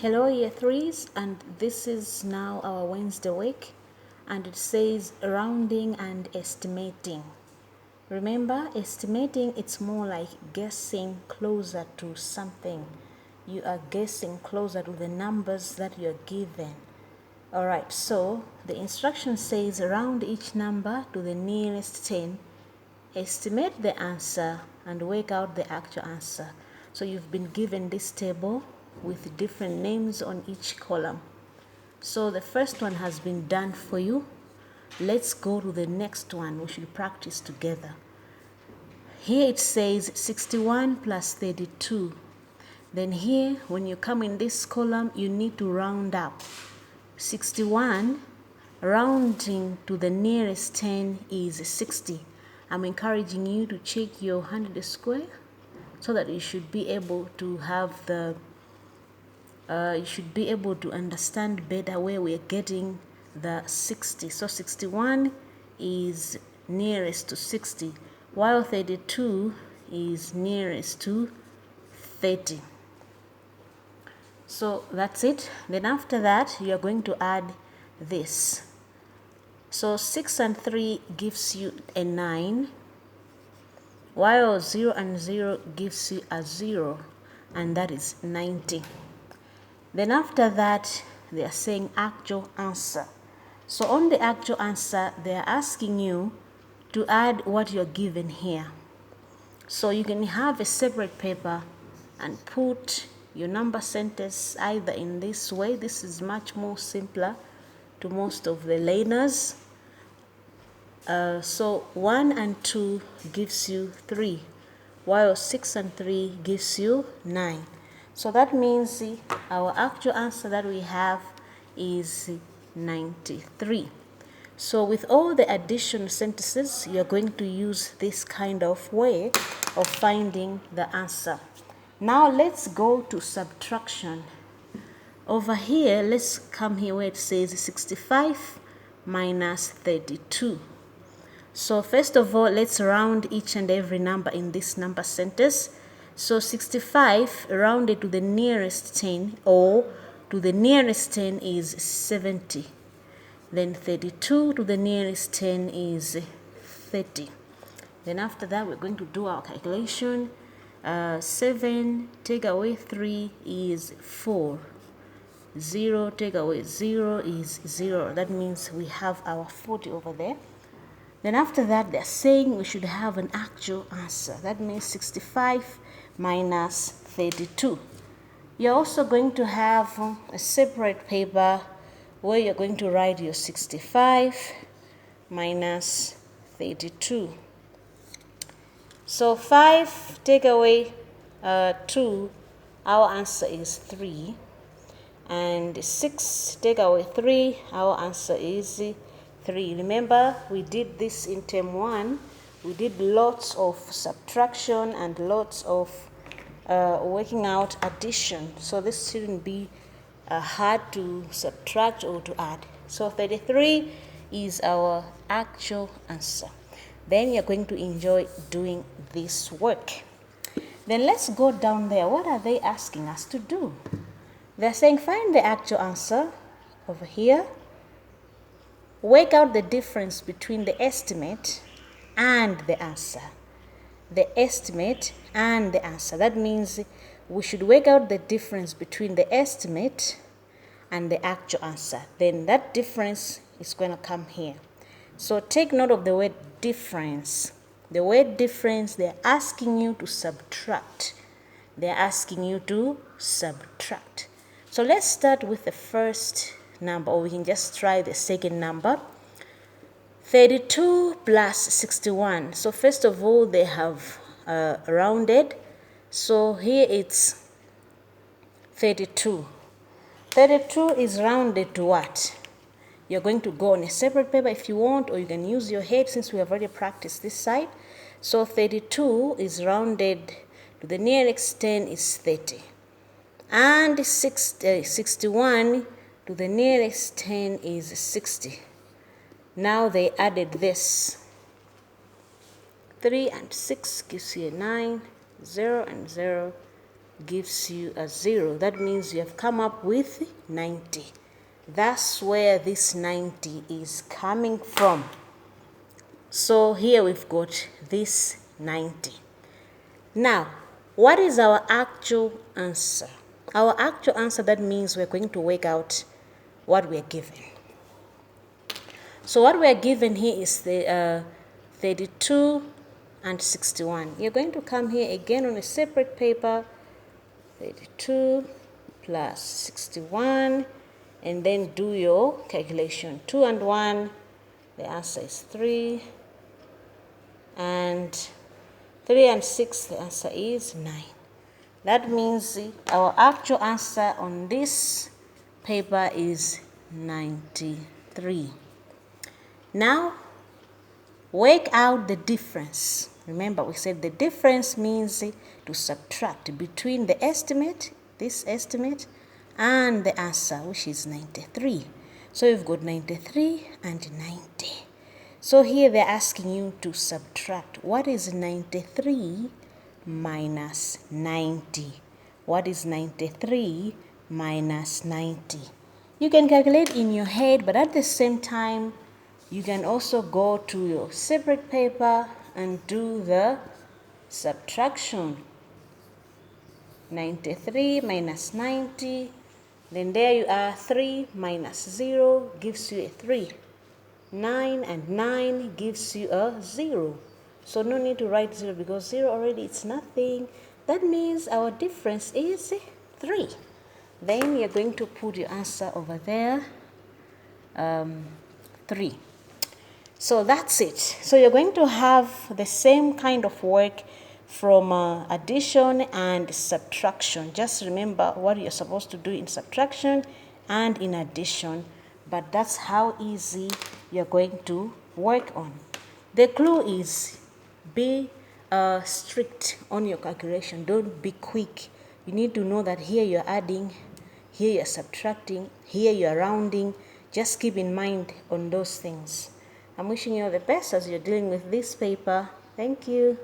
Hello year threes, and this is now our Wednesday week, and it says rounding and estimating. Remember, estimating, it's more like guessing closer to something. You are guessing closer to the numbers that you're given. Alright, so the instruction says round each number to the nearest 10, estimate the answer and work out the actual answer. So you've been given this table with different names on each column. So the first one has been done for you. Let's go to the next one. We should practice together. Here it says 61 plus 32. Then here, when you come in this column, you need to round up. 61, rounding to the nearest 10 is 60. I'm encouraging you to check your 100 square so that you should be able to have you should be able to understand better where we're getting the 60. So 61 is nearest to 60, while 32 is nearest to 30. So that's it. Then after that, you're going to add this. So 6 and 3 gives you a 9, while 0 and 0 gives you a 0, and that is 90. Then after that, they are saying actual answer. So on the actual answer, they are asking you to add what you're given here. So you can have a separate paper and put your number sentence either in this way. This is much more simpler to most of the learners. So 1 and 2 gives you 3, while 6 and 3 gives you 9. So that means our actual answer that we have is 93. So with all the addition sentences, you're going to use this kind of way of finding the answer. Now let's go to subtraction. Over here, let's come here where it says 65 minus 32. So first of all, let's round each and every number in this number sentence. So 65 rounded to the nearest 10, or to the nearest 10 is 70. Then 32 to the nearest 10 is 30. Then after that, we're going to do our calculation. 7 take away 3 is 4. 0 take away 0 is 0. That means we have our 40 over there. Then after that, they're saying we should have an actual answer. That means 65 minus 32. You're also going to have a separate paper where you're going to write your 65 minus 32. So 5 take away 2, our answer is 3. And 6 take away 3, our answer is 3. Remember, we did this in term 1. We did lots of subtraction and lots of working out addition. So this shouldn't be hard to subtract or to add. So 33 is our actual answer. Then you're going to enjoy doing this work. Then let's go down there. What are they asking us to do? They're saying find the actual answer over here. Work out the difference between the estimate and the answer. The estimate and the answer. That means we should work out the difference between the estimate and the actual answer. Then that difference is going to come here. So take note of the word difference. The word difference, they're asking you to subtract. They're asking you to subtract. So let's start with the first number, or we can just try the second number. 32 plus 61. So first of all, they have rounded. So here it's 32. 32 is rounded to what? You're going to go on a separate paper if you want, or you can use your head since we have already practiced this side. So 32 is rounded to the nearest 10 is 30. And 61 to the nearest 10 is 60. Now they added this. 3 and 6 gives you a 9. 0 and 0 gives you a 0. That means you have come up with 90. That's where this 90 is coming from. So here we've got this 90. Now, what is our actual answer? Our actual answer, that means we're going to work out what we're given. So what we're given here is the 32 and 61. You're going to come here again on a separate paper, 32 plus 61, and then do your calculation. 2 and 1, the answer is 3, and 3 and 6, the answer is 9. That means our actual answer on this paper is 93. Now, work out the difference. Remember, we said the difference means to subtract between the estimate, this estimate, and the answer, which is 93. So you've got 93 and 90. So here they're asking you to subtract. What is 93 minus 90? What is 93 minus 90? You can calculate in your head, but at the same time, you can also go to your separate paper and do the subtraction. 93 minus 90, then there you are, 3 minus 0 gives you a 3. 9 and 9 gives you a 0. So no need to write 0 because 0 already it's nothing. That means our difference is 3. Then you're going to put your answer over there, 3. So that's it. So you're going to have the same kind of work from addition and subtraction. Just remember what you're supposed to do in subtraction and in addition. But that's how easy you're going to work on. The clue is be strict on your calculation. Don't be quick. You need to know that here you're adding, here you're subtracting, here you're rounding. Just keep in mind on those things. I'm wishing you all the best as you're dealing with this paper. Thank you.